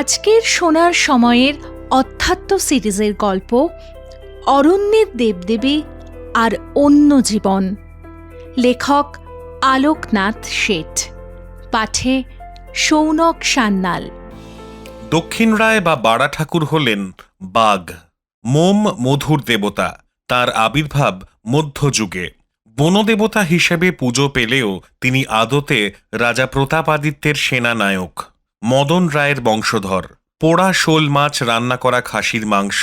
আজকের শোনার সময়ের অধ্যাত্ম সিরিজের গল্প অরণ্যের দেবদেবী আর অন্য জীবন। লেখক আলোকনাথ শেঠ, পাঠে সৌনক সান্যাল। দক্ষিণ রায় বা বাড়া ঠাকুর হলেন বাঘ, মোম মধুর দেবতা। তার আবির্ভাব মধ্যযুগে। বনদেবতা হিসেবে পুজো পেলেও তিনি আদতে রাজা প্রতাপাদিত্যের সেনানায়ক, মদন রায়ের বংশধর। পোড়া শোল মাছ, রান্না করা খাসির মাংস,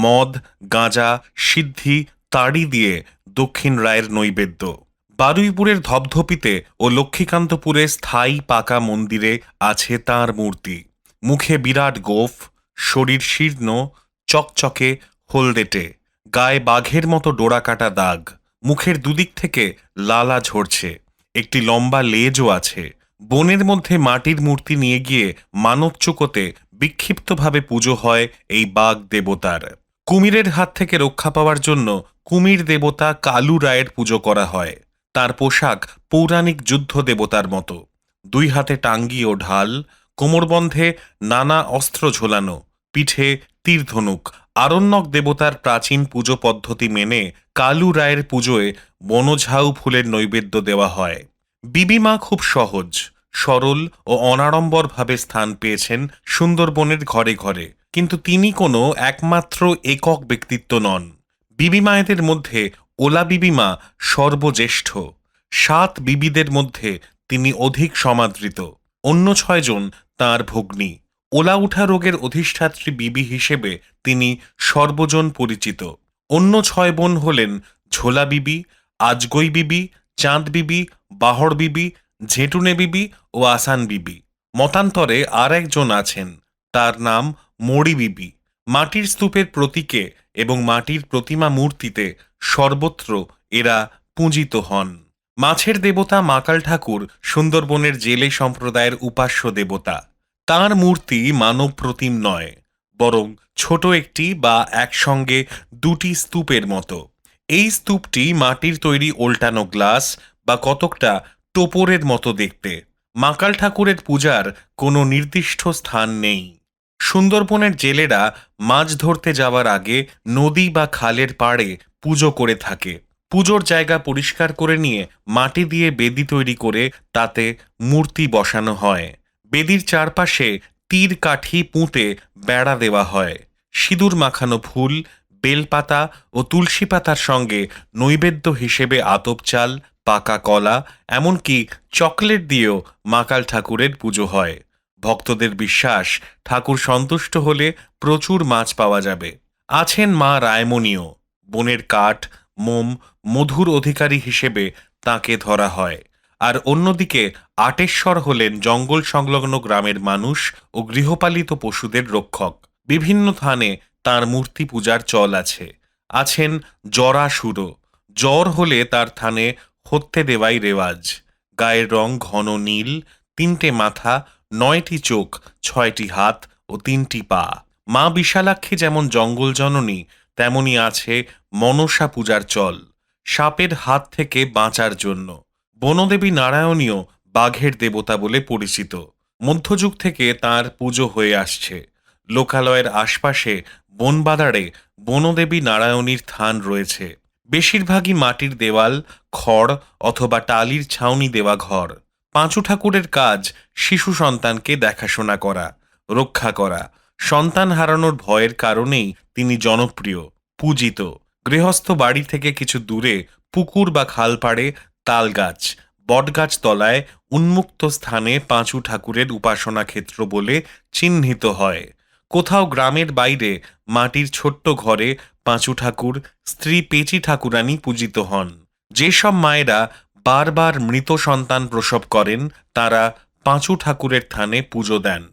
মদ, গাঁজা, সিদ্ধি, তাড়ি দিয়ে দক্ষিণ রায়ের নৈবেদ্য। বারুইপুরের ধপধপিতে ও লক্ষ্মীকান্তপুরে স্থায়ী পাকা মন্দিরে আছে তাঁর মূর্তি। মুখে বিরাট গোঁফ, শরীর শীর্ণ, চকচকে হলদেটে, গায়ে বাঘের মতো ডোরাকাটা দাগ। মুখের দুদিক থেকে লালা ঝরছে, একটি লম্বা লেজও আছে। বনের মধ্যে মাটির মূর্তি নিয়ে গিয়ে মানবচুকোতে বিক্ষিপ্তভাবে পুজো হয় এই বাঘ দেবতার। কুমিরের হাত থেকে রক্ষা পাওয়ার জন্য কুমির দেবতা কালু রায়ের পুজো করা হয়। তার পোশাক পৌরাণিক যুদ্ধ দেবতার মতো, দুই হাতে টাঙ্গি ও ঢাল, কোমরবন্ধে নানা অস্ত্র ঝোলানো, পিঠে তীর ধনুক। আরণ্যক দেবতার প্রাচীন পুজো পদ্ধতি মেনে কালু রায়ের পুজোয় বনঝাউ ফুলের নৈবেদ্য দেওয়া হয়। বিবিমা খুব সহজ সরল ও অনাড়ম্বরভাবে স্থান পেয়েছেন সুন্দরবনের ঘরে ঘরে, কিন্তু তিনি কোনো একমাত্র একক ব্যক্তিত্ব নন। বিবিমায়েদের মধ্যে ওলা বিবিমা সর্বজ্যেষ্ঠ। 7 বিবিদের মধ্যে তিনি অধিক সমাদৃত, অন্য 6 জন তাঁর ভগ্নী। ওলা উঠা রোগের অধিষ্ঠাত্রী বিবি হিসেবে তিনি সর্বজন পরিচিত। অন্য 6 বোন হলেন ঝোলা বিবি, আজগই বিবি, চাঁদ বিবি, বাহড় বিবি, ঝেঁটুনে বিবি ও আসান বিবি। মতান্তরে আর একজন আছেন, তার নাম মড়ি বিবি। মাটির স্তূপের প্রতীকে এবং মাটির প্রতিমা মূর্তিতে সর্বত্র এরা পূজিত হন। মাছের দেবতা মাকাল ঠাকুর সুন্দরবনের জেলে সম্প্রদায়ের উপাস্য দেবতা। তাঁর মূর্তি মানব প্রতিম নয়, বরং ছোট একটি বা একসঙ্গে 2টি স্তূপের মতো। এই স্তূপটি মাটির তৈরি ওল্টানো গ্লাস বা কতকটা টোপরের মতো দেখতে। মাকাল ঠাকুরের পূজার কোনো নির্দিষ্ট স্থান নেই। সুন্দরবনের জেলেরা মাছ ধরতে যাওয়ার আগে নদী বা খালের পাড়ে পুজো করে থাকে। পুজোর জায়গা পরিষ্কার করে নিয়ে মাটি দিয়ে বেদি তৈরি করে তাতে মূর্তি বসানো হয়। বেদির চারপাশে তীর কাঠি পুঁতে বেড়া দেওয়া হয়। সিঁদুর মাখানো ফুল, বেলপাতা ও তুলসী পাতার সঙ্গে নৈবেদ্য হিসেবে আতপ চাল, পাকা কলা, এমনকি চকলেট দিয়েও মাকাল ঠাকুরের পুজো হয়। ভক্তদের বিশ্বাস, ঠাকুর সন্তুষ্ট হলে প্রচুর মাছ পাওয়া যাবে। আছেন মা রায়মণিও। বনের কাঠ, মোম, মধুর অধিকারী হিসেবে তাঁকে ধরা হয়। আর অন্যদিকে আটেশ্বর হলেন জঙ্গল সংলগ্ন গ্রামের মানুষ ও গৃহপালিত পশুদের রক্ষক। বিভিন্ন স্থানে তাঁর মূর্তি পূজার চল আছে। আছেন জরাসুরও। জ্বর হলে তার থানে হত্যে দেওয়াই রেওয়াজ। গায়ের রং ঘন নীল, 3টে মাথা, 9টি চোখ, 6টি হাত ও 3টি পা। মা বিশালাক্ষী যেমন জঙ্গল জননী, তেমনি আছে মনসা পূজার চল, সাপের হাত থেকে বাঁচার জন্য। বনদেবী নারায়ণীও বাঘের দেবতা বলে পরিচিত। মধ্যযুগ থেকে তাঁর পুজো হয়ে আসছে। লোকালয়ের আশপাশে বনবাদারে বনদেবী নারায়ণীর থান রয়েছে। বেশিরভাগই মাটির দেওয়াল, খড় অথবা টালির ছাউনি দেওয়া ঘর। পাঁচু ঠাকুরের কাজ শিশু সন্তানকে দেখাশোনা করা, রক্ষা করা। সন্তান হারানোর ভয়ের কারণেই তিনি জনপ্রিয়, পূজিত। গৃহস্থ বাড়ি থেকে কিছু দূরে পুকুর বা খালপাড়ে তালগাছ, বটগাছ তলায় উন্মুক্ত স্থানে পাঁচু ঠাকুরের উপাসনা ক্ষেত্র বলে চিহ্নিত হয়। কোথাও গ্রামের বাইরে মাটির ছোট্ট ঘরে পাঁচু ঠাকুর, স্ত্রী পেঁচি ঠাকুরানী পূজিত হন। যেসব মায়েরা বারবার মৃত সন্তান প্রসব করেন, তারা পাঁচু ঠাকুরের থানে পুজো দেন।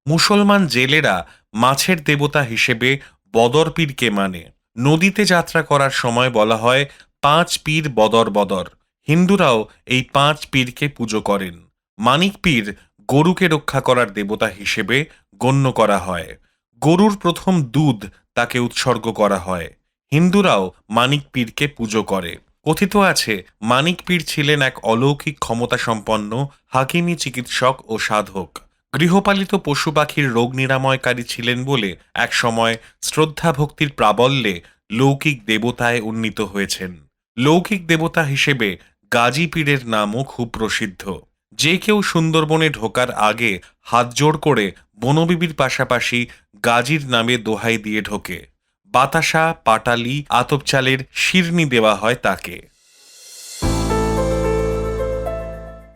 মুসলমান জেলেরা মাছের দেবতা হিসেবে বদর পীরকে মানে। নদীতে যাত্রা করার সময় বলা হয় 5 পীর বদর বদর। হিন্দুরাও এই 5 পীরকে পুজো করেন। মানিক পীর গরুকে রক্ষা করার দেবতা হিসেবে গণ্য করা হয়। গরুর প্রথম দুধ তাকে উৎসর্গ করা হয়। হিন্দুরাও মানিক পীরকে পুজো করে। কথিত আছে মানিক পীর ছিলেন এক অলৌকিক ক্ষমতা সম্পন্ন হাকিমি চিকিৎসক ও সাধক। গৃহপালিত পশু পাখির রোগ নিরাময়কারী ছিলেন বলে একসময় শ্রদ্ধা ভক্তির প্রাবল্যে লৌকিক দেবতায় উন্নীত হয়েছেন। লৌকিক দেবতা হিসেবে গাজী পীরের নামও খুব প্রসিদ্ধ। যে কেউ সুন্দরবনে ঢোকার আগে হাত জোড় করে বনবিবির পাশাপাশি গাজীর নামে দোহাই দিয়ে ঢোকে। বাতাসা, পাটালি, আতপ চালের শিরনি দেওয়া হয় তাকে।